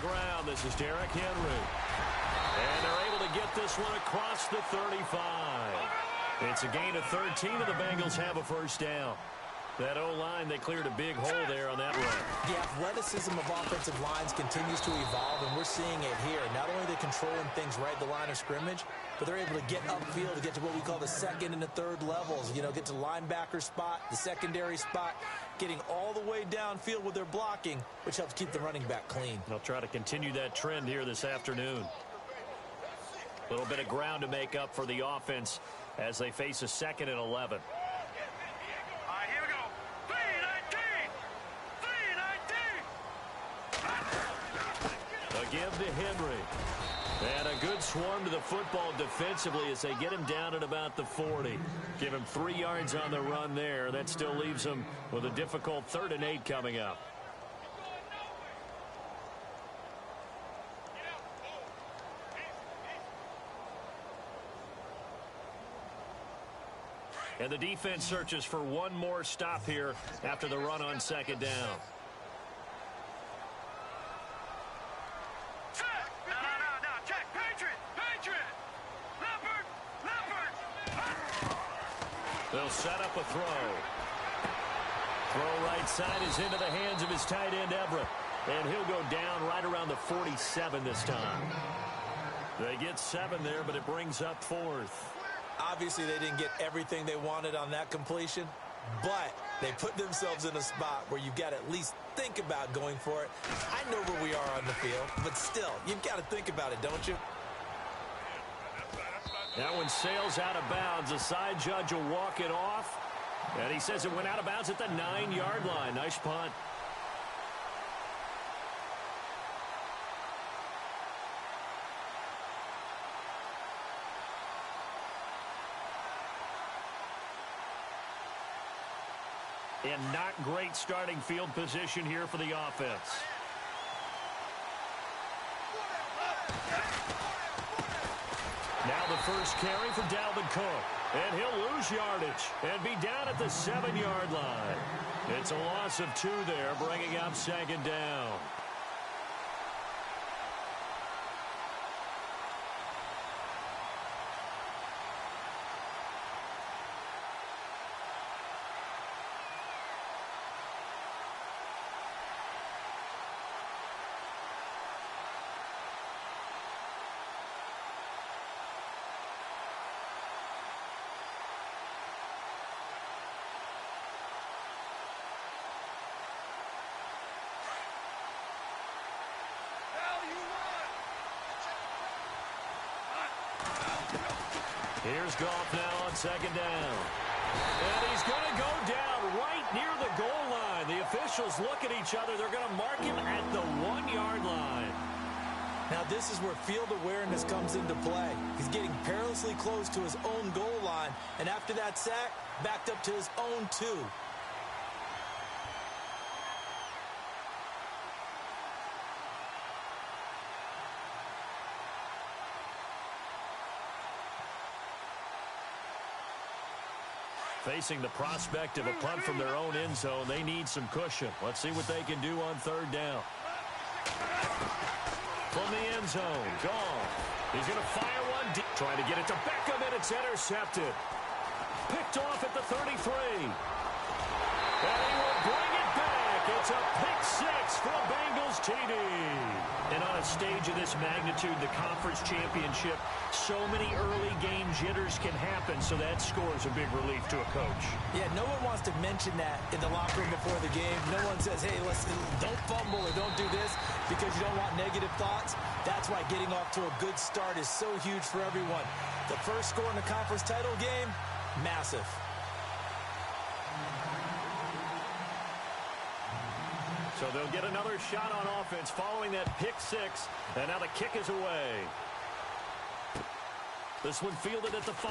the ground. This is Derrick Henry. And they're able to get this one across the 35. It's a gain of 13, and the Bengals have a first down. That O-line, they cleared a big hole there on that run. The athleticism of offensive lines continues to evolve, and we're seeing it here. Not only are they controlling things right at the line of scrimmage, but they're able to get upfield to get to what we call the second and the third levels. You know, get to the linebacker spot, the secondary spot, getting all the way downfield with their blocking, which helps keep the running back clean. They'll try to continue that trend here this afternoon. A little bit of ground to make up for the offense as they face a 2nd and 11. Give to Henry. And a good swarm to the football defensively as they get him down at about the 40. Give him 3 yards on the run there. That still leaves him with a difficult 3rd and 8 coming up. And the defense searches for one more stop here after the run on 2nd down. They'll set up a throw. Throw right side is into the hands of his tight end, Everett. And he'll go down right around the 47 this time. They get 7 there, but it brings up 4th. Obviously, they didn't get everything they wanted on that completion, but they put themselves in a spot where you've got to at least think about going for it. I know where we are on the field, but still, you've got to think about it, don't you? That one sails out of bounds. The side judge will walk it off. And he says it went out of bounds at the 9-yard line. Nice punt. And not great starting field position here for the offense. Now the first carry for Dalvin Cook. And he'll lose yardage and be down at the 7-yard line. It's a loss of 2 there, bringing up 2nd down. Here's Goff now on 2nd down. And he's going to go down right near the goal line. The officials look at each other. They're going to mark him at the 1-yard line. Now this is where field awareness comes into play. He's getting perilously close to his own goal line. And after that sack, backed up to his own 2. Facing the prospect of a punt from their own end zone, they need some cushion. Let's see what they can do on 3rd down. From the end zone, Goff. He's going to fire one deep. Trying to get it to Beckham, and it's intercepted. Picked off at the 33. And he will bring it back. It's a pick 6 for a Bengals TD. And on a stage of this magnitude, the conference championship, so many early game jitters can happen, so that score is a big relief to a coach. Yeah, no one wants to mention that in the locker room before the game. No one says, hey, listen, don't fumble or don't do this because you don't want negative thoughts. That's why getting off to a good start is so huge for everyone. The first score in the conference title game, massive. So they'll get another shot on offense following that pick 6, and now the kick is away. This one fielded at the 5.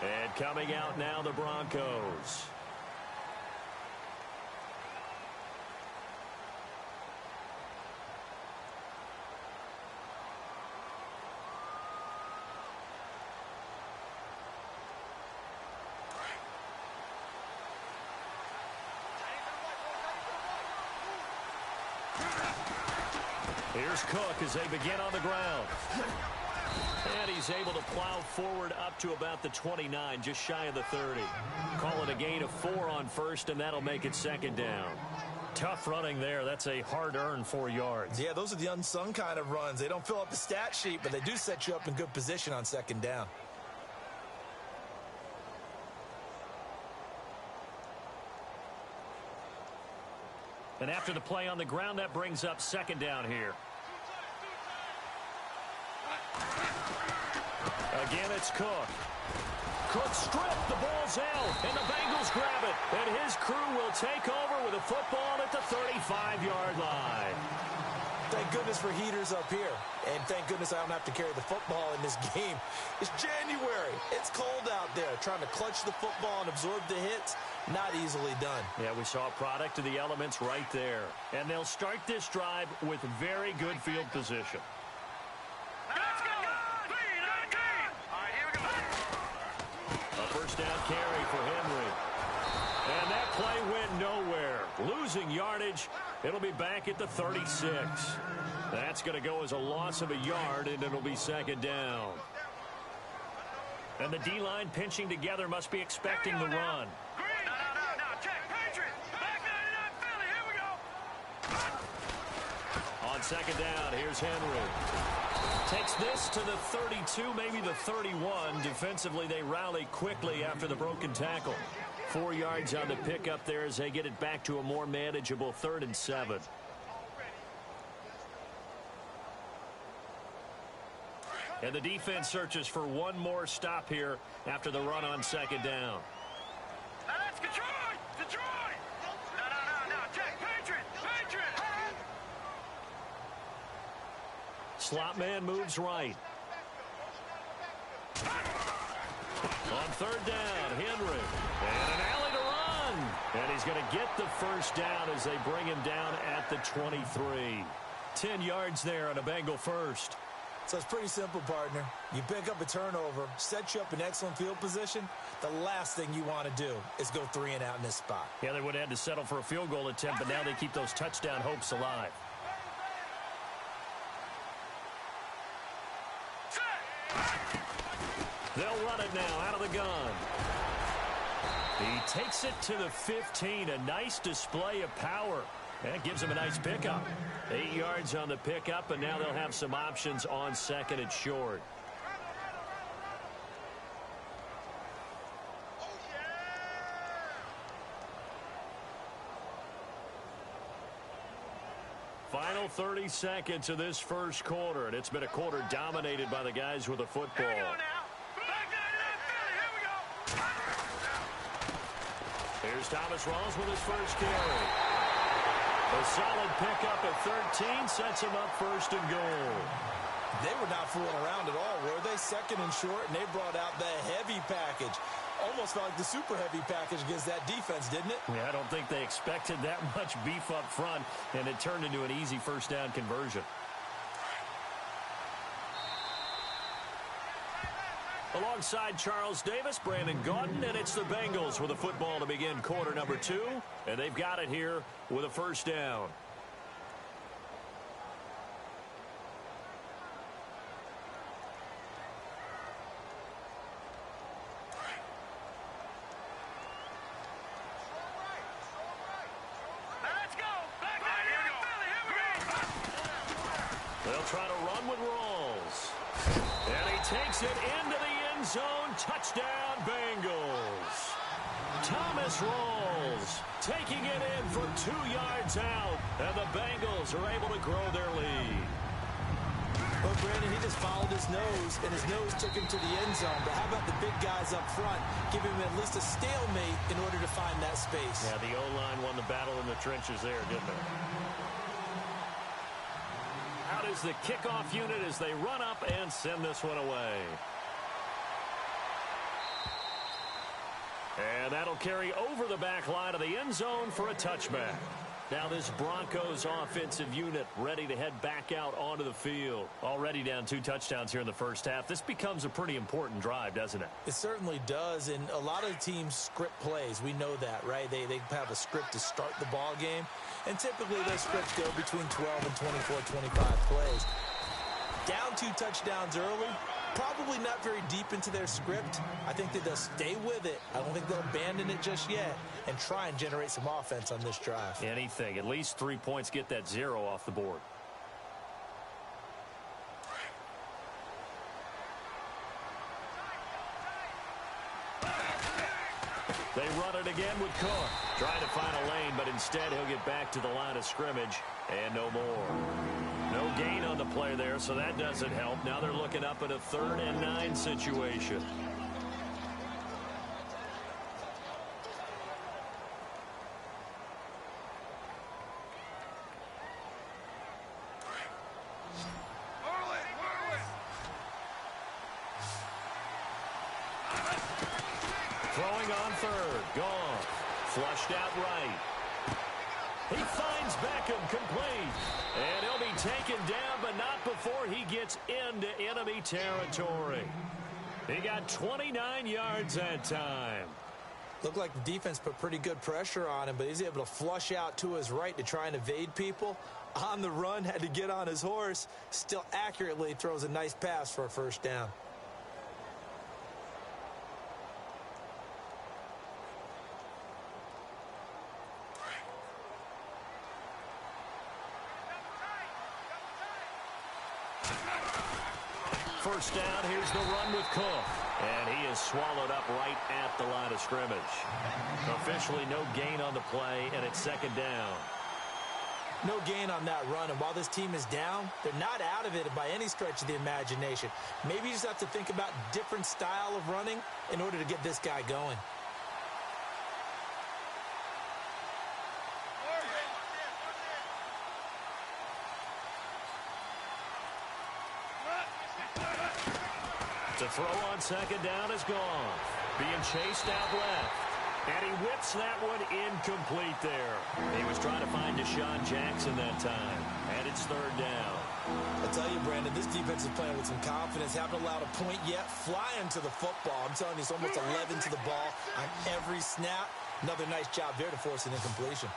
And coming out now, the Broncos. Here's Cook as they begin on the ground. And he's able to plow forward up to about the 29, just shy of the 30. Call it a gain of 4 on first, and that'll make it second down. Tough running there. That's a hard-earned 4 yards. Yeah, those are the unsung kind of runs. They don't fill up the stat sheet, but they do set you up in good position on second down. And after the play on the ground, that brings up second down here. Again, it's Cook. Cook stripped. The ball's out, and the Bengals grab it. And his crew will take over with a football at the 35-yard line. Thank goodness for heaters up here. And thank goodness I don't have to carry the football in this game. It's January. It's cold out there. Trying to clutch the football and absorb the hits, not easily done. Yeah, we saw a product of the elements right there. And they'll start this drive with very good field position. Let's go! All right, here we go. A first down carry for Henry. And that play went nowhere. Losing yardage. It'll be back at the 36. That's going to go as a loss of a yard, and it'll be second down. And the D-line pinching together must be expecting the run. No, check. Patriots. Back 99 Philly. Here we go. On second down, here's Henry. Takes this to the 32, maybe the 31. Defensively, they rally quickly after the broken tackle. 4 yards on the pickup there as they get it back to a more manageable 3rd and 7. And the defense searches for one more stop here after the run on second down. Now that's Detroit. No, check. Patriots. Slot man moves right. On third down, Henry. And an alley to run. And he's going to get the first down as they bring him down at the 23. 10 yards there on a Bengal first. So it's pretty simple, partner. You pick up a turnover, set you up in excellent field position. The last thing you want to do is go 3 and out in this spot. Yeah, they would have had to settle for a field goal attempt, but now they keep those touchdown hopes alive. They'll run it now out of the gun. He takes it to the 15. A nice display of power. That gives him a nice pickup. 8 yards on the pickup, and now they'll have some options on second and short. Final 30 seconds of this first quarter, and it's been a quarter dominated by the guys with the football. Here we go now. Back 99 Philly. Here we go. Here's Thomas Rawls with his first carry. A solid pickup at 13 sets him up first and goal. They were not fooling around at all, were they? Second and short, and they brought out the heavy package. Almost felt like the super heavy package against that defense, didn't it? Yeah, I don't think they expected that much beef up front, and it turned into an easy first down conversion. Alongside Charles Davis, Brandon Gaudin, and it's the Bengals with a football to begin quarter number 2, and they've got it here with a first down. Let's go. Back 99 Philly. Here we go. They'll try to run with Rawls. And he takes it into the end zone. Touchdown, Bengals. Thomas Rawls taking it in from 2 yards out. And the Bengals are able to grow their lead. But Brandon, he just followed his nose, and his nose took him to the end zone. But how about the big guys up front, giving him at least a stalemate in order to find that space? Yeah, the O-line won the battle in the trenches there, didn't it? Out is the kickoff unit as they run up and send this one away. And that'll carry over the back line of the end zone for a touchback. Now this Broncos offensive unit ready to head back out onto the field. Already down 2 touchdowns here in the first half. This becomes a pretty important drive, doesn't it? It certainly does, and a lot of teams script plays. We know that, right? They have a script to start the ball game, and typically those scripts go between 12 and 24, 25 plays. Down 2 touchdowns early, probably not very deep into their script. I think that they'll stay with it. I don't think they'll abandon it just yet and try and generate some offense on this drive. Anything. At least 3 points, get that 0 off the board. They run it again with Cook. Trying to find a lane, but instead he'll get back to the line of scrimmage and no more. No gain on the play there, so that doesn't help. Now they're looking up at a 3rd and 9 situation. Throwing on 3rd. Gone. Flushed out right. He finds Beckham complete. And he'll be taken down, but not before he gets into enemy territory. He got 29 yards that time. Looked like the defense put pretty good pressure on him, but he's able to flush out to his right to try and evade people. On the run, had to get on his horse. Still accurately throws a nice pass for a 1st down. First down, here's the run with Cook. And he is swallowed up right at the line of scrimmage. Officially no gain on the play, and it's 2nd down. No gain on that run, and while this team is down, they're not out of it by any stretch of the imagination. Maybe you just have to think about different style of running in order to get this guy going. The throw on 2nd down is gone. Being chased out left. And he whips that one incomplete there. He was trying to find Deshaun Jackson that time. And it's 3rd down. I tell you, Brandon, this defense is playing with some confidence. Haven't allowed a point yet. Flying to the football. I'm telling you, it's almost 11 to the ball on every snap. Another nice job there to force an incompletion.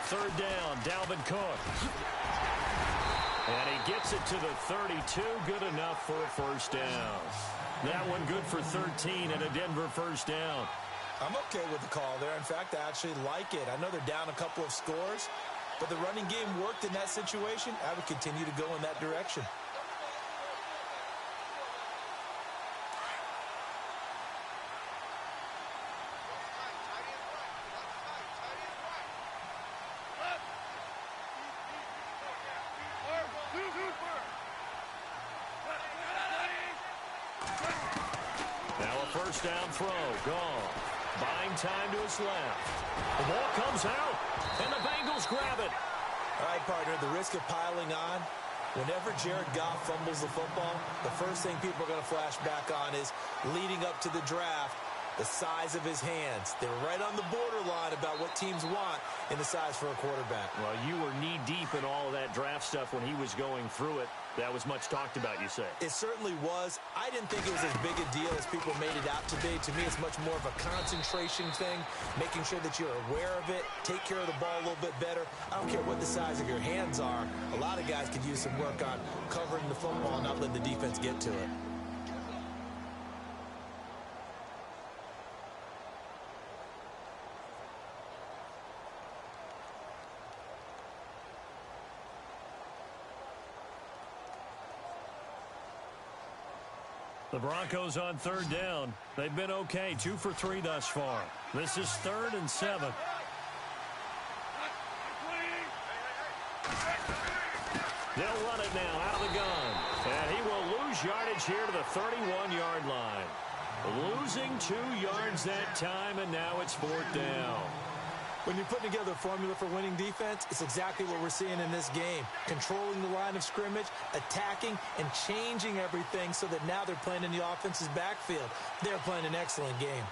3rd down, Dalvin Cook. And he gets it to the 32. Good enough for a 1st down. That one good for 13 and a Denver 1st down. I'm okay with the call there. In fact, I actually like it. I know they're down a couple of scores, but the running game worked in that situation. I would continue to go in that direction. First down throw, gone. Buying time to his left. The ball comes out, and the Bengals grab it. All right, partner, the risk of piling on. Whenever Jared Goff fumbles the football, the first thing people are going to flash back on is leading up to the draft, the size of his hands. They're right on the borderline about what teams want in the size for a quarterback. Well, you were knee-deep in all of that draft stuff when he was going through it. That was much talked about, you say. It certainly was. I didn't think it was as big a deal as people made it out to be. To me, it's much more of a concentration thing, making sure that you're aware of it, take care of the ball a little bit better. I don't care what the size of your hands are. A lot of guys could use some work on covering the football and not letting the defense get to it. The Broncos on 3rd down. They've been okay, 2 for 3 thus far. This is 3rd and 7. They'll run it now out of the gun. And he will lose yardage here to the 31-yard line. Losing 2 yards that time, and now it's 4th down. When you're putting together a formula for winning defense, it's exactly what we're seeing in this game. Controlling the line of scrimmage, attacking, and changing everything so that now they're playing in the offense's backfield. They're playing an excellent game.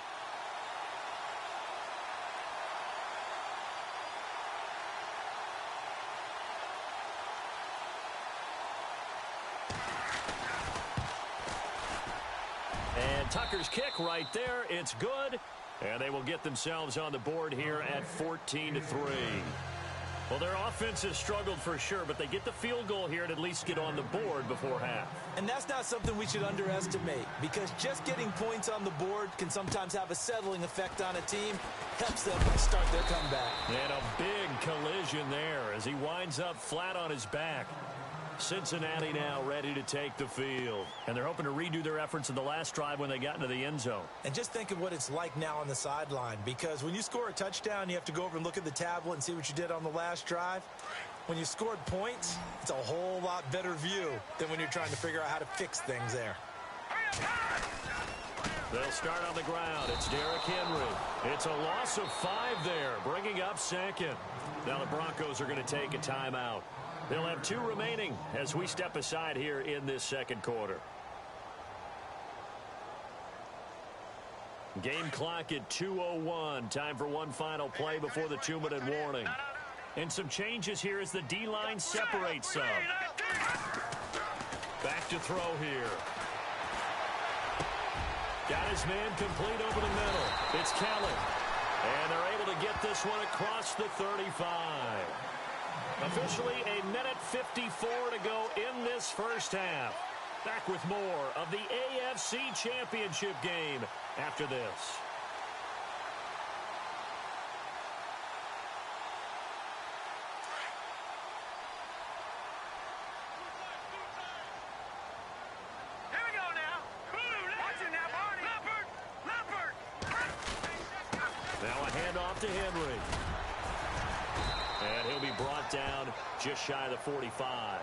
And Tucker's kick right there. It's good. And they will get themselves on the board here at 14-3. Well, their offense has struggled for sure, but they get the field goal here and at least get on the board before half. And that's not something we should underestimate, because just getting points on the board can sometimes have a settling effect on a team. Helps them start their comeback. And a big collision there as he winds up flat on his back. Cincinnati now ready to take the field. And they're hoping to redo their efforts in the last drive when they got into the end zone. And just think of what it's like now on the sideline, because when you score a touchdown, you have to go over and look at the tablet and see what you did on the last drive. When you scored points, it's a whole lot better view than when you're trying to figure out how to fix things there. They'll start on the ground. It's Derrick Henry. It's a loss of 5 there, bringing up second. Now the Broncos are going to take a timeout. They'll have 2 remaining as we step aside here in this second quarter. Game clock at 2:01. Time for one final play before the 2-minute warning. And some changes here as the D-line separates some. Back to throw here. Got his man complete over the middle. It's Kelly. And they're able to get this one across the 35. Officially a minute 54 to go in this first half. Back with more of the AFC Championship game after this. Here we go now. Watch it now, Barney. Leopard. Now a handoff to Henry. And he'll be brought down just shy of the 45.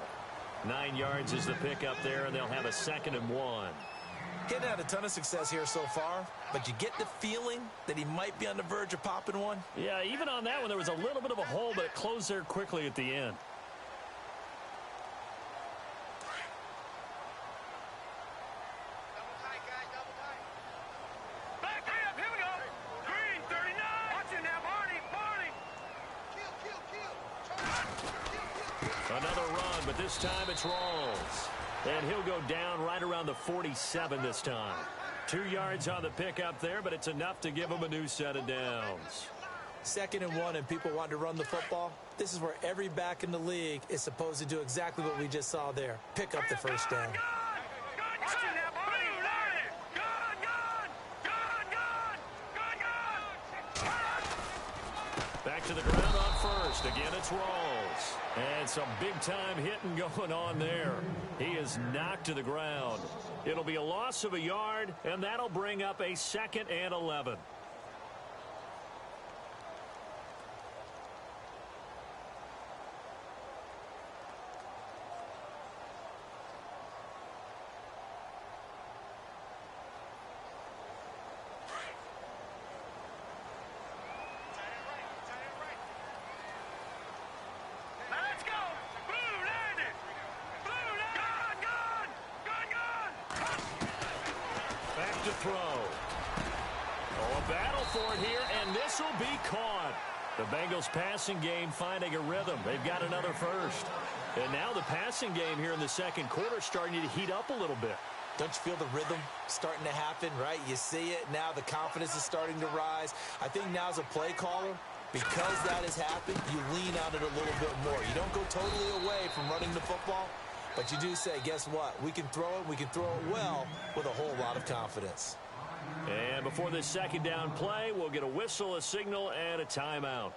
9 yards is the pickup there, and they'll have a 2nd and 1. Getting had a ton of success here so far, but you get the feeling that he might be on the verge of popping one. Yeah, even on that one, there was a little bit of a hole, but it closed there quickly at the end. Back up. Here we go. Green, 39. Watch it now, Barney. Another run, but this time it's Rawls. And he'll go down right around the 47 this time. 2 yards on the pickup there, but it's enough to give him a new set of downs. 2nd and 1 and people want to run the football. This is where every back in the league is supposed to do exactly what we just saw there. Pick up the first down. Watch it now, Barney. Back to the ground on first. Again, it's Rawls. And some big-time hitting going on there. He is knocked to the ground. It'll be a loss of a yard, and that'll bring up a 2nd and 11. Throw. Oh, a battle for it here, and this will be caught. The Bengals passing game finding a rhythm. They've got another first. And now the passing game here in the second quarter starting to heat up a little bit. Don't you feel the rhythm starting to happen, right? You see it now. The confidence is starting to rise. I think now as a play caller, because that has happened, you lean on it a little bit more. You don't go totally away from running the football. But you do say, guess what? We can throw it. We can throw it well with a whole lot of confidence. And before this second down play, we'll get a whistle, a signal, and a timeout,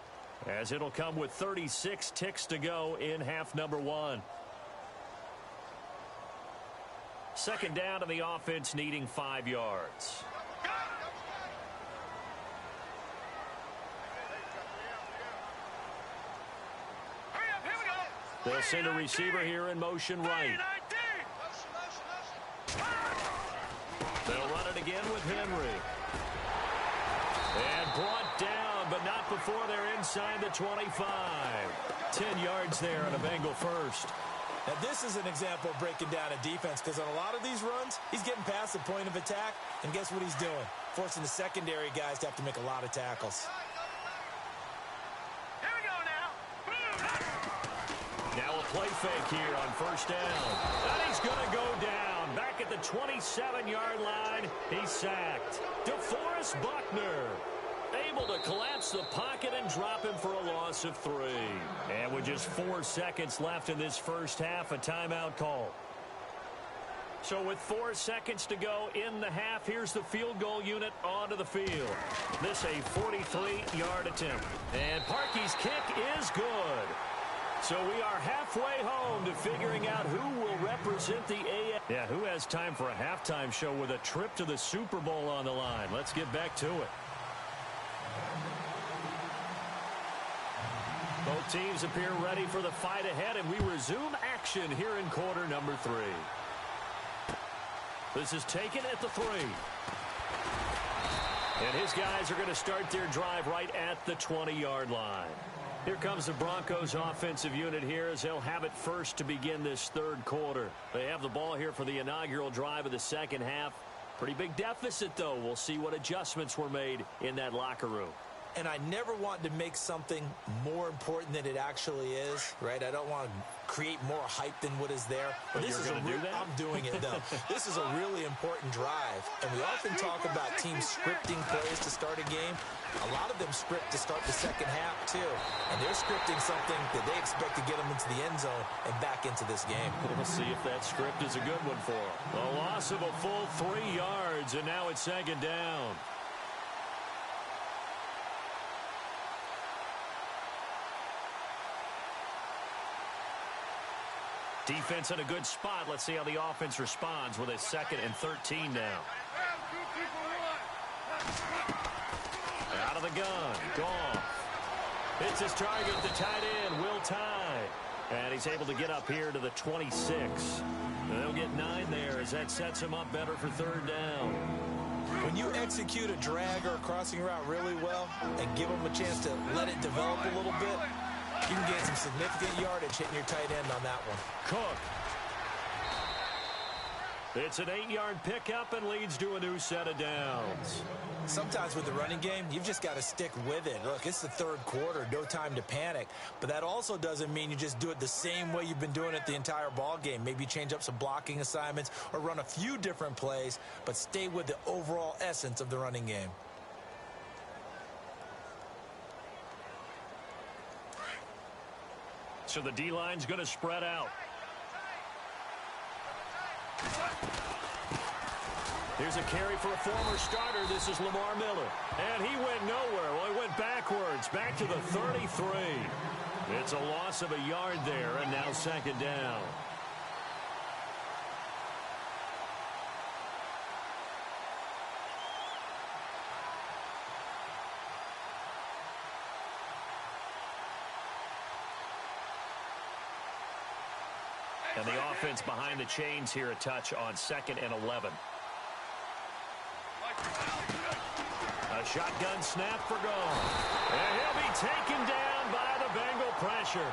as it'll come with 36 ticks to go in half number 1. Second down to the offense needing 5 yards. They'll send a receiver here in motion right. They'll run it again with Henry. And brought down, but not before before they're inside the 25. 10 yards there on a Bengal first. Now, this is an example of breaking down a defense, because on a lot of these runs, he's getting past the point of attack, and guess what he's doing? Forcing the secondary guys to have to make a lot of tackles. Here we go now. Now a play fake here on first down. And he's going to go down. Back at the 27-yard line, he's sacked. DeForest Buckner able to collapse the pocket and drop him for a loss of 3. And with just 4 seconds left in this first half, a timeout call. So with 4 seconds to go in the half, here's the field goal unit onto the field. This a 43-yard attempt. And Parkey's kick is good. So we are halfway home to figuring out who will represent the AF. Yeah, who has time for a halftime show with a trip to the Super Bowl on the line? Let's get back to it. Both teams appear ready for the fight ahead, and we resume action here in quarter number 3. This is taken at the 3. And his guys are going to start their drive right at the 20-yard line. Here comes the Broncos offensive unit here as they'll have it first to begin this third quarter. They have the ball here for the inaugural drive of the second half. Pretty big deficit, though. We'll see what adjustments were made in that locker room. And I never want to make something more important than it actually is, right? I don't want to create more hype than what is there. But this is a do that? I'm doing it, though. This is a really important drive. And we often talk about teams scripting plays to start a game. A lot of them script to start the second half, too. And they're scripting something that they expect to get them into the end zone and back into this game. We'll see if that script is a good one for them. A loss of a full 3 yards, and now it's second down. Defense in a good spot. Let's see how the offense responds with a 2nd and 13 now. Out of the gun. Goff. It's his target, the tight end, Will Tye. And he's able to get up here to the 26. And they'll get 9 there as that sets him up better for third down. When you execute a drag or a crossing route really well and give them a chance to let it develop a little bit, you can get some significant yardage hitting your tight end on that one. Cook. It's an 8-yard pickup and leads to a new set of downs. Sometimes with the running game, you've just got to stick with it. Look, it's the third quarter, no time to panic. But that also doesn't mean you just do it the same way you've been doing it the entire ball game. Maybe change up some blocking assignments or run a few different plays, but stay with the overall essence of the running game. So the D-line's going to spread out. Here's a carry for a former starter. This is Lamar Miller. And he went nowhere. Well, he went backwards, back to the 33. It's a loss of a yard there, and now second down. And the offense behind the chains here, a touch on 2nd and 11. A shotgun snap for Goff. And he'll be taken down by the Bengal pressure.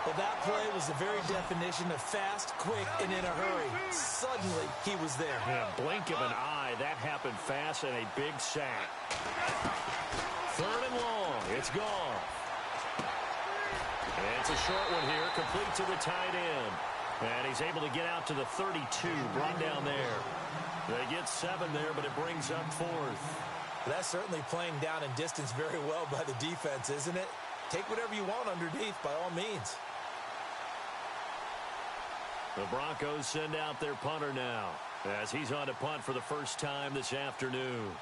Well, that play was the very definition of fast, quick, and in a hurry. Suddenly, he was there. In a blink of an eye, that happened fast and a big sack. 3rd and long. It's Goff. And it's a short one here, complete to the tight end. And he's able to get out to the 32, brought down there. They get 7 there, but it brings up 4th. That's certainly playing down in distance very well by the defense, isn't it? Take whatever you want underneath, by all means. The Broncos send out their punter now, as he's on to punt for the first time this afternoon.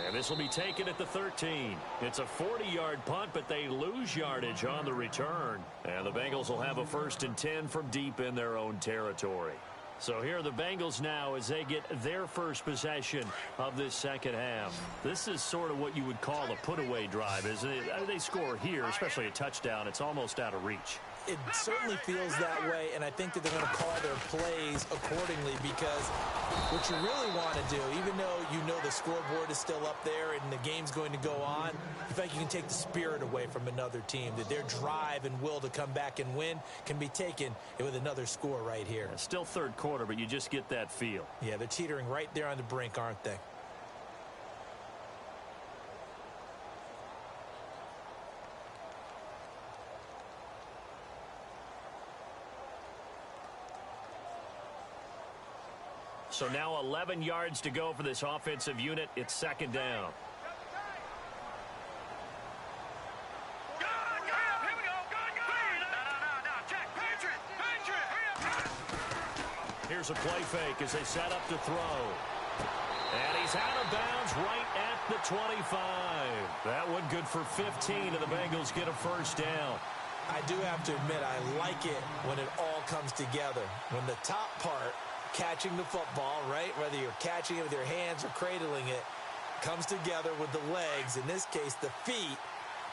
And this will be taken at the 13. It's a 40-yard punt, but they lose yardage on the return. And the Bengals will have a 1st and 10 from deep in their own territory. So here are the Bengals now as they get their first possession of this second half. This is sort of what you would call a put-away drive, isn't it? They score here, especially a touchdown. It's almost out of reach. it certainly feels that way, and I think that they're going to call their plays accordingly, because what you really want to do, even though you know the scoreboard is still up there and the game's going to go on, you think you can take the spirit away from another team, that their drive and will to come back and win can be taken with another score right here. It's still third quarter, but you just get that feel. Yeah, they're teetering right there on the brink, aren't they? So now 11 yards to go for this offensive unit. It's second down. Here's a play fake as they set up to throw. And he's out of bounds right at the 25. That one good for 15, and the Bengals get a first down. I do have to admit, I like it when it all comes together. When the top part, catching the football, right, whether you're catching it with your hands or cradling it, comes together with the legs, in this case the feet,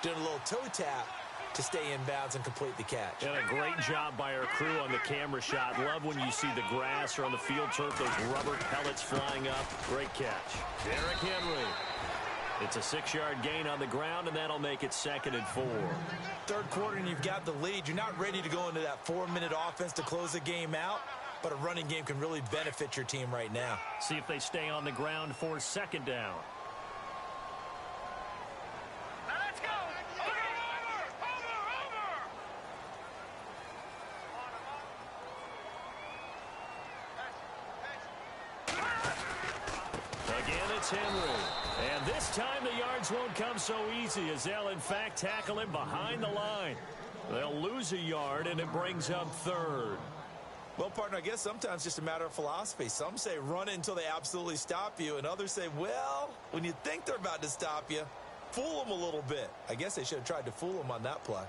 doing a little toe tap to stay in bounds and complete the catch. And a great job by our crew on the camera shot. Love when you see the grass or on the field turf, those rubber pellets flying up. Great catch. Derrick Henry. It's a 6-yard gain on the ground, and that'll make it 2nd and 4. Third quarter, and you've got the lead. You're not ready to go into that 4-minute offense to close the game out, but a running game can really benefit your team right now. See if they stay on the ground for 2nd down. Let's go! Again, it's Henry. And this time the yards won't come so easy, as they'll in fact tackle him behind the line. They'll lose a yard, and it brings up 3rd. Well, partner, I guess sometimes it's just a matter of philosophy. Some say run it until they absolutely stop you, and others say, well, when you think they're about to stop you, fool them a little bit. I guess they should have tried to fool them on that play.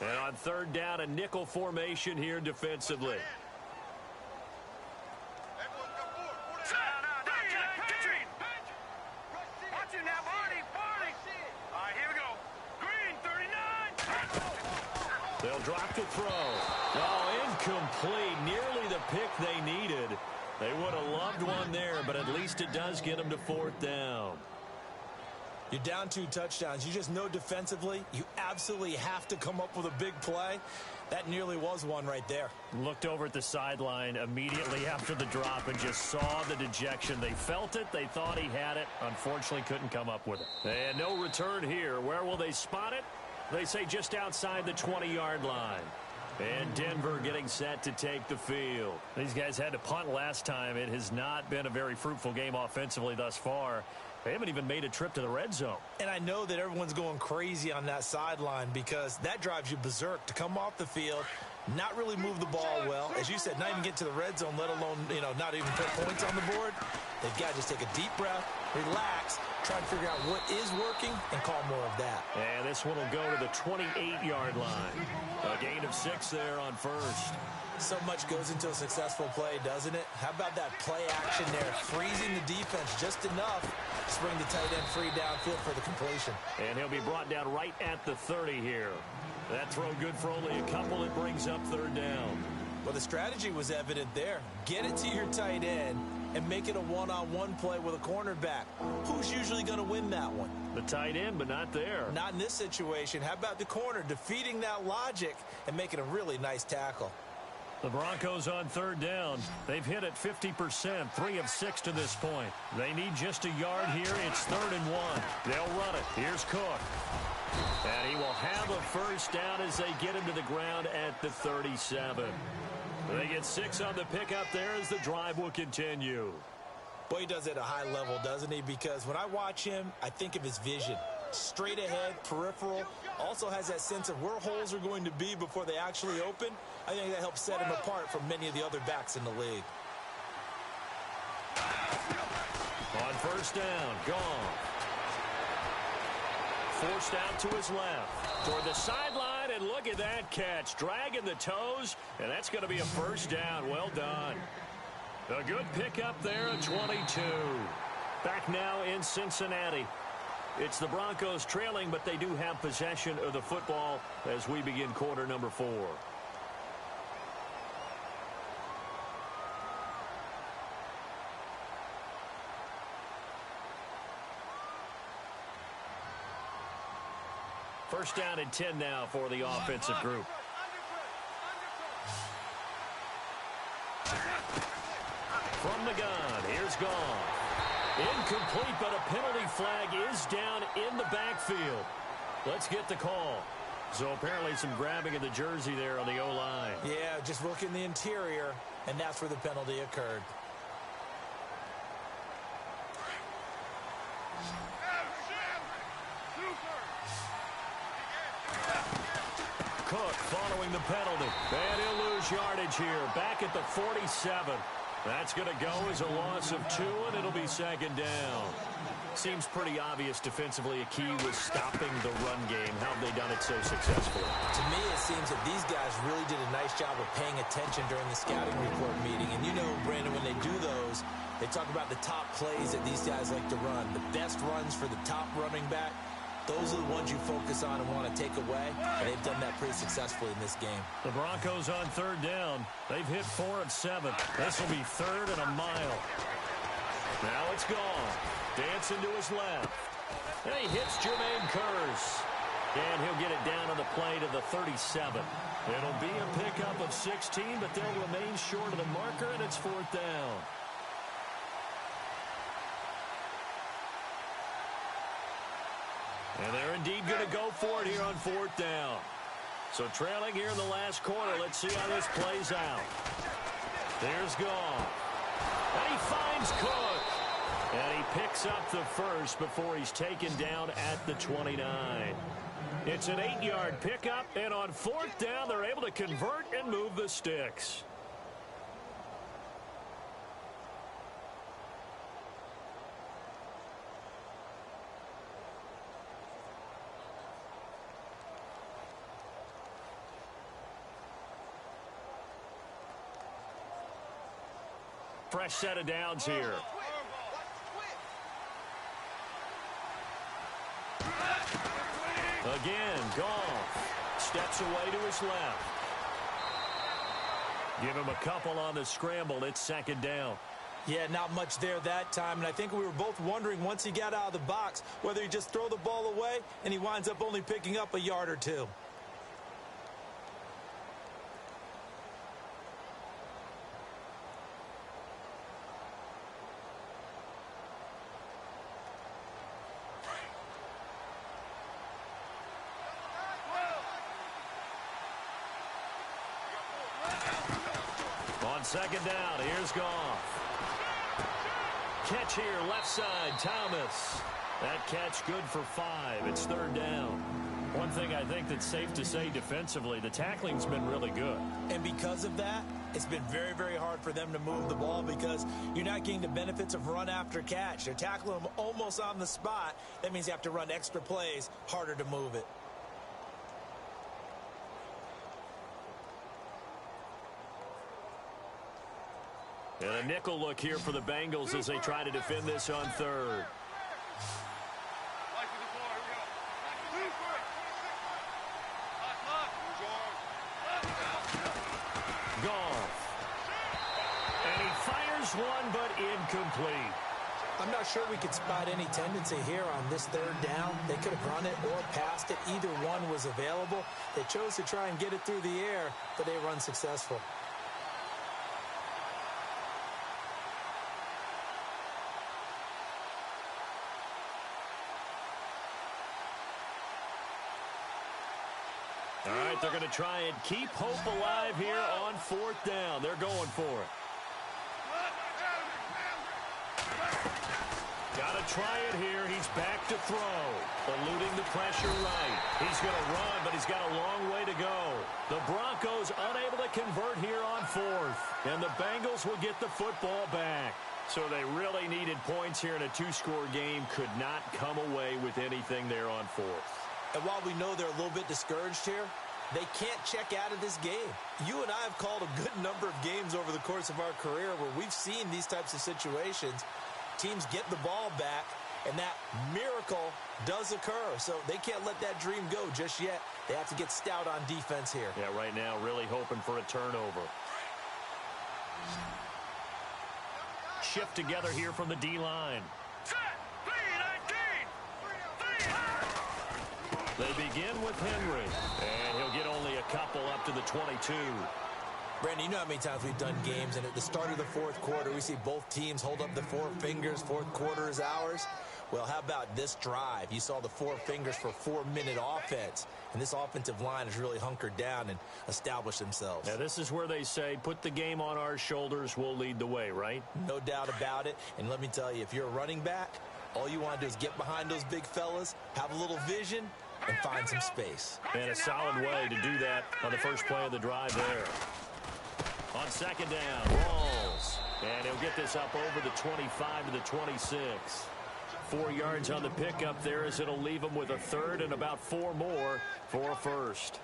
And on 3rd down, a nickel formation here defensively. They'll drop to throw. Oh, incomplete. Nearly the pick they needed. They would have loved one there, but at least it does get them to 4th down. You're down 2 touchdowns. You just know defensively you absolutely have to come up with a big play. That nearly was one right there. Looked over at the sideline immediately after the drop and just saw the dejection. They felt it. They thought he had it. Unfortunately, couldn't come up with it. And no return here. Where will they spot it? They say just outside the 20-yard line. And Denver getting set to take the field. These guys had to punt last time. It has not been a very fruitful game offensively thus far. They haven't even made a trip to the red zone. And I know that everyone's going crazy on that sideline, because that drives you berserk to come off the field, not really move the ball well. As you said, not even get to the red zone, let alone, not even put points on the board. They've got to just take a deep breath, relax, try to figure out what is working, and call more of that. And this one will go to the 28-yard line. A gain of 6 there on 1st. So much goes into a successful play, doesn't it? How about that play action there, freezing the defense just enough to bring the tight end free downfield for the completion. And he'll be brought down right at the 30 here. That throw good for only a couple. It brings up 3rd down. Well, the strategy was evident there. Get it to your tight end and make it a one-on-one play with a cornerback. Who's usually going to win that one? The tight end, but not there. Not in this situation. How about the corner defeating that logic and making a really nice tackle? The Broncos on 3rd down. They've hit it 50%, 3 of 6 to this point. They need just a yard here. It's 3rd and 1. They'll run it. Here's Cook. And he will have a first down as they get him to the ground at the 37. They get 6 on the pickup there as the drive will continue. Boy, he does it at a high level, doesn't he? Because when I watch him, I think of his vision. Straight ahead, peripheral. Also has that sense of where holes are going to be before they actually open. I think that helps set him apart from many of the other backs in the league. On 1st down, gone. Forced out to his left. Toward the sideline, and look at that catch. Dragging the toes, and that's going to be a first down. Well done. A good pickup there at 22. Back now in Cincinnati. It's the Broncos trailing, but they do have possession of the football as we begin quarter number 4. First down and 10 now for the offensive group. From the gun, here's Goff. Incomplete, but a penalty flag is down in the backfield. Let's get the call. So apparently some grabbing of the jersey there on the O-line. Yeah, just look in the interior, and that's where the penalty occurred. Cook following the penalty. And he'll lose yardage here. Back at the 47. That's going to go as a loss of 2, and it'll be second down. Seems pretty obvious defensively a key was stopping the run game. How have they done it so successfully? To me, it seems that these guys really did a nice job of paying attention during the scouting report meeting. And you know, Brandon, when they do those, they talk about the top plays that these guys like to run. The best runs for the top running back. Those are the ones you focus on and want to take away, and they've done that pretty successfully in this game. The Broncos on third down. They've hit 4 of 7. This will be third and a mile. Now it's gone. Dancing to his left. And he hits Jermaine Kearse. And he'll get it down on the play to the 37. It'll be a pickup of 16, but they'll remain short of the marker, and it's fourth down. And they're indeed going to go for it here on fourth down. So trailing here in the last quarter. Let's see how this plays out. There's Goff. And he finds Cook. And he picks up the first before he's taken down at the 29. It's an 8-yard pickup. And on fourth down, they're able to convert and move the sticks. Fresh set of downs here. Again, Goff steps away to his left. Give him a couple on the scramble. It's second down. Yeah, not much there that time, and I think we were both wondering once he got out of the box whether he just throw the ball away and he winds up only picking up a yard or 2. Second down, here's Goff. Catch here, left side, Thomas. That catch good for 5. It's third down. One thing I think that's safe to say defensively, the tackling's been really good. And because of that, it's been very, very hard for them to move the ball because you're not getting the benefits of run after catch. They're tackling them almost on the spot. That means you have to run extra plays, harder to move it. And a nickel look here for the Bengals as they try to defend this on third. Goff. And he fires one, but incomplete. I'm not sure we could spot any tendency here on this third down. They could have run it or passed it. Either one was available. They chose to try and get it through the air, but they were unsuccessful. All right, they're going to try and keep hope alive here on fourth down. They're going for it. Got to try it here. He's back to throw. Eluding the pressure right. He's going to run, but he's got a long way to go. The Broncos unable to convert here on fourth. And the Bengals will get the football back. So they really needed points here in a 2-score game. Could not come away with anything there on fourth. And while we know they're a little bit discouraged here, They can't check out of this game. You and I have called a good number of games over the course of our career where we've seen these types of situations. Teams get the ball back, and that miracle does occur. So they can't let that dream go just yet. They have to get stout on defense here. Yeah, right now really hoping for a turnover. Shift together here from the D-line. They begin with Henry, and he'll get only a couple up to the 22. Brandon, you know how many times we've done games, and at the start of the fourth quarter, we see both teams hold up the four fingers, fourth quarter is ours. Well, how about this drive? You saw the four fingers for 4-minute offense, and this offensive line has really hunkered down and established themselves. Now, this is where they say, put the game on our shoulders, we'll lead the way, right? No doubt about it, and let me tell you, if you're a running back, all you want to do is get behind those big fellas, have a little vision, and find some space. And a solid way to do that on the first play of the drive there. On second down, Rawls. And he'll get this up over the 25 to the 26. 4 yards on the pickup there as it'll leave him with a third and about 4 more for a first.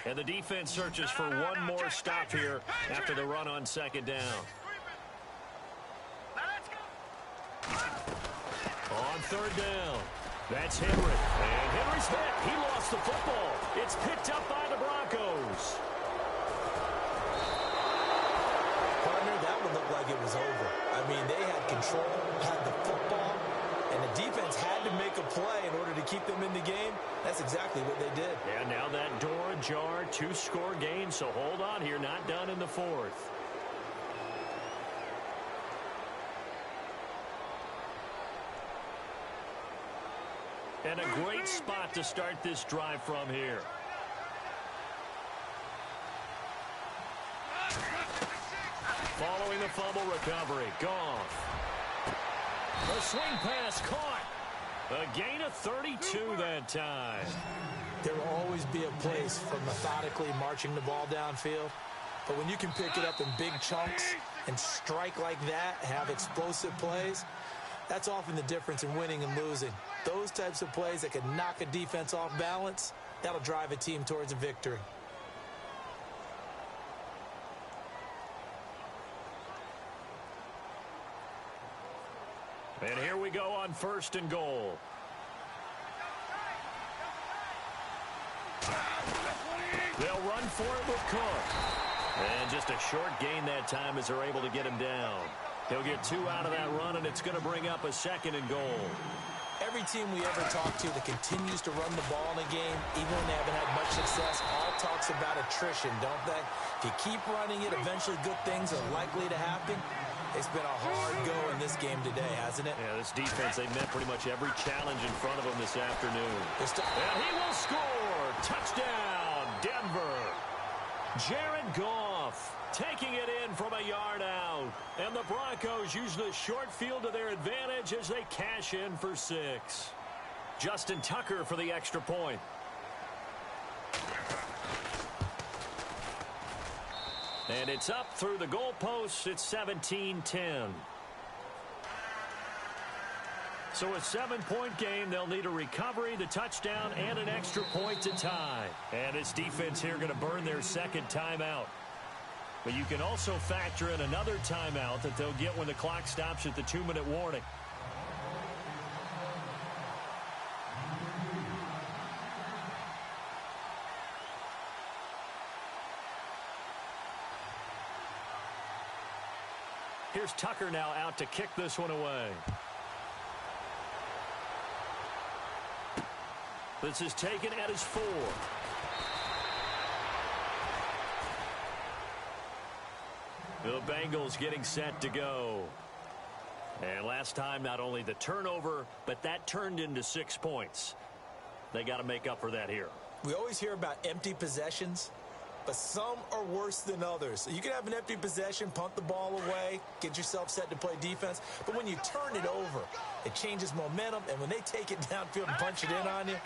And the defense searches for one more stop here after the run on second down. On third down, that's Henry. And Henry's hit. He lost the football. It's picked up by the Broncos. Partner, that would look like it was over. I mean, they had control, had the football, and the defense had to make a play in order to keep them in the game. That's exactly what they did. And now that door ajar, 2-score game, so hold on here, not done in the fourth. And a great spot to start this drive from here. Following the fumble recovery, Goff. A swing pass caught. A gain of 32 that time. There will always be a place for methodically marching the ball downfield. But when you can pick it up in big chunks and strike like that, have explosive plays, that's often the difference in winning and losing. Those types of plays that can knock a defense off balance, that'll drive a team towards a victory. And here we go on first and goal. They'll run for it with Cook. And just a short gain that time as they're able to get him down. He'll get 2 out of that run, and it's going to bring up a second and goal. Every team we ever talk to that continues to run the ball in a game, even when they haven't had much success, all talks about attrition, don't they? If you keep running it, eventually good things are likely to happen. It's been a hard go in this game today, hasn't it? Yeah, this defense, they met pretty much every challenge in front of them this afternoon. And he will score. Touchdown, Denver. Jared Goff taking it in from a yard out. And the Broncos use the short field to their advantage as they cash in for 6. Justin Tucker for the extra point. And it's up through the goalposts. It's 17-10. So a 7-point game. They'll need a recovery, the touchdown, and an extra point to tie. And this defense here going to burn their second timeout. But you can also factor in another timeout that they'll get when the clock stops at the 2-minute warning. Here's Tucker now out to kick this one away. This is taken at his 4. The Bengals getting set to go. And last time, not only the turnover, but that turned into 6 points. They got to make up for that here. We always hear about empty possessions, but some are worse than others. So you can have an empty possession, punt the ball away, get yourself set to play defense. But when you turn it over, it changes momentum. And when they take it downfield and punch it in on you,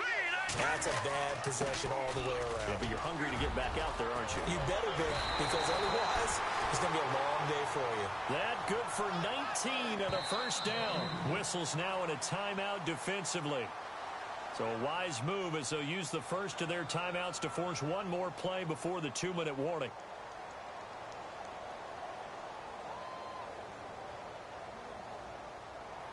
that's a bad possession all the way around. Yeah, but you're hungry to get back out there, aren't you? You better be, because otherwise It's going to be a long day for you. That good for 19 and a first down. Whistles now in a timeout defensively. So a wise move as they'll use the first of their timeouts to force one more play before the 2-minute warning.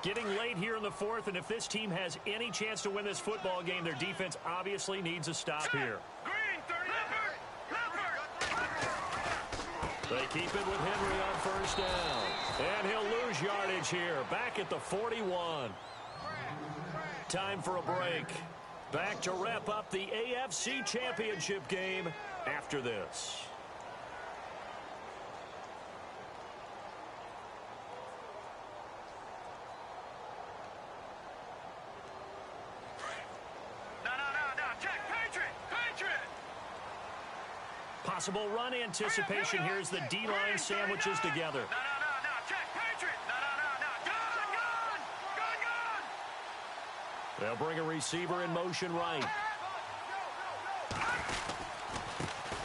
Getting late here in the fourth, and if this team has any chance to win this football game, their defense obviously needs a stop here. Green, 30. They keep it with Henry on first down. And he'll lose yardage here. Back at the 41. Time for a break. Back to wrap up the AFC Championship game after this. Possible run anticipation here as the D-line sandwiches together. Check, Patriot. Gun. They'll bring a receiver in motion right.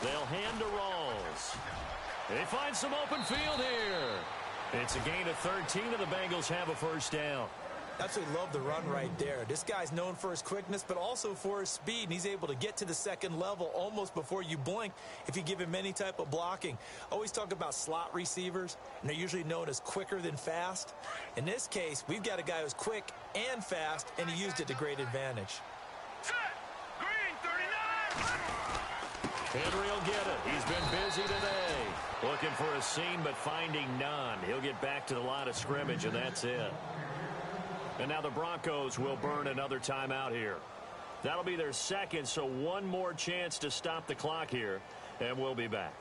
They'll hand to Rawls. They find some open field here. It's a gain of 13, and the Bengals have a first down. Absolutely love the run right there. This guy's known for his quickness, but also for his speed, and he's able to get to the second level almost before you blink if you give him any type of blocking. Always talk about slot receivers, and they're usually known as quicker than fast. In this case, we've got a guy who's quick and fast, and he used it to great advantage. Set. Green, 39. Henry will get it. He's been busy today. Looking for a seam, but finding none. He'll get back to the line of scrimmage, and that's it. And now the Broncos will burn another timeout here. That'll be their second, so one more chance to stop the clock here, and we'll be back.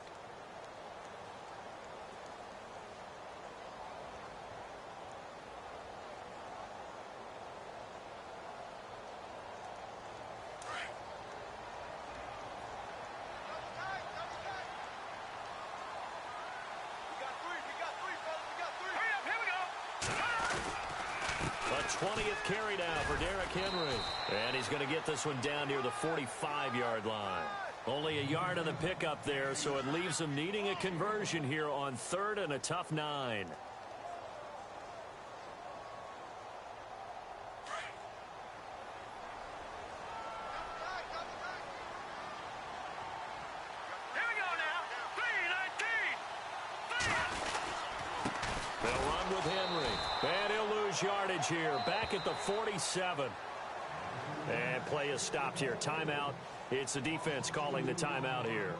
A 20th carry now for Derrick Henry. And he's going to get this one down near the 45-yard line. Only a yard on the pickup there, so it leaves him needing a conversion here on third and a tough 9. They'll run with Henry. And he'll lose yardage here. Back at the 47. And play is stopped here. Timeout. It's the defense calling the timeout here.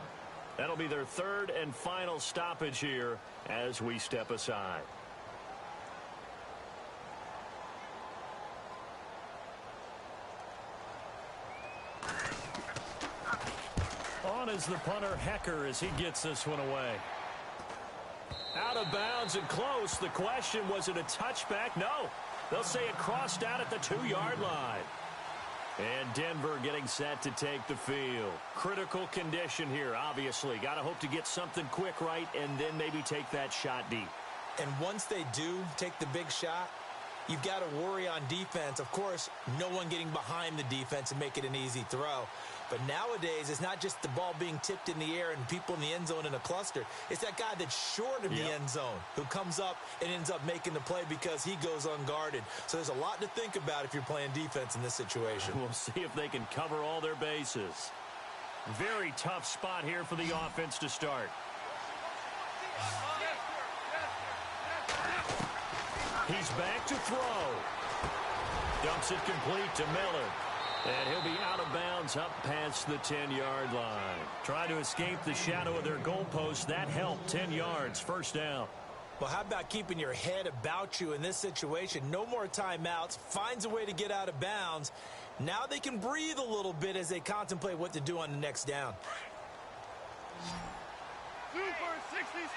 That'll be their third and final stoppage here as we step aside. On is the punter, Hecker, as he gets this one away. Out of bounds and close. The question, was it a touchback? No. They'll say it crossed out at the 2-yard line. And Denver getting set to take the field. Critical condition here, obviously. Got to hope to get something quick right and then maybe take that shot deep. And once they do take the big shot, you've got to worry on defense. Of course, no one getting behind the defense and make it an easy throw. But nowadays, it's not just the ball being tipped in the air and people in the end zone in a cluster. It's that guy that's short of the end zone who comes up and ends up making the play because he goes unguarded. So there's a lot to think about if you're playing defense in this situation. We'll see if they can cover all their bases. Very tough spot here for the offense to start. He's back to throw. Dumps it complete to Miller. And he'll be out of bounds up past the 10-yard line. Trying to escape the shadow of their goalpost. That helped. 10 yards. First down. Well, how about keeping your head about you in this situation? No more timeouts. Finds a way to get out of bounds. Now they can breathe a little bit as they contemplate what to do on the next down. Super 66.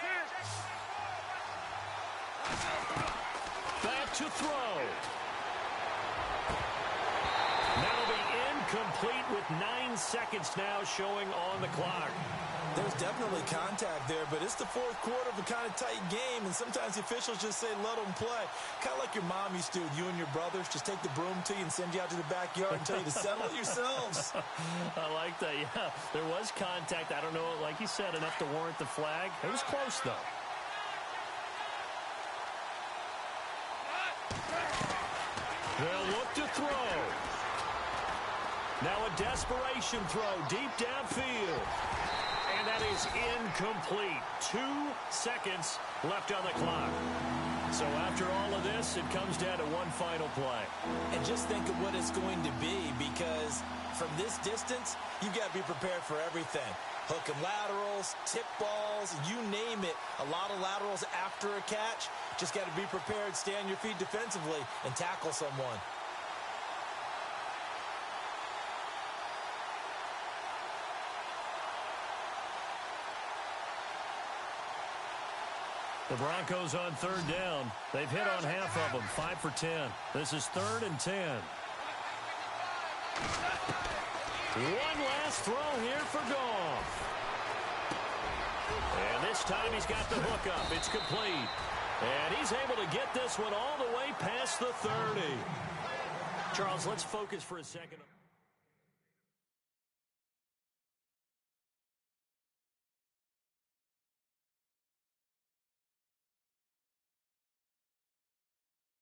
Back to throw. That'll be incomplete with 9 seconds now showing on the clock. There's definitely contact there, but it's the fourth quarter of a kind of tight game, and sometimes the officials just say, let them play. Kind of like your mom used to with you and your brothers. Just take the broom to you and send you out to the backyard and tell you to settle it yourselves. I like that, yeah. There was contact. I don't know, like you said, enough to warrant the flag. It was close, though. They'll look to throw. Now a desperation throw deep downfield. And that is incomplete. 2 seconds left on the clock. So after all of this, it comes down to one final play. And just think of what it's going to be, because from this distance, you've got to be prepared for everything. Hook and laterals, tip balls, you name it. A lot of laterals after a catch. Just got to be prepared, stay on your feet defensively, and tackle someone. The Broncos on third down. They've hit on half of them, 5 for 10. This is 3rd and 10. One last throw here for Goff. And this time he's got the hook up. It's complete. And he's able to get this one all the way past the 30. Charles, let's focus for a second.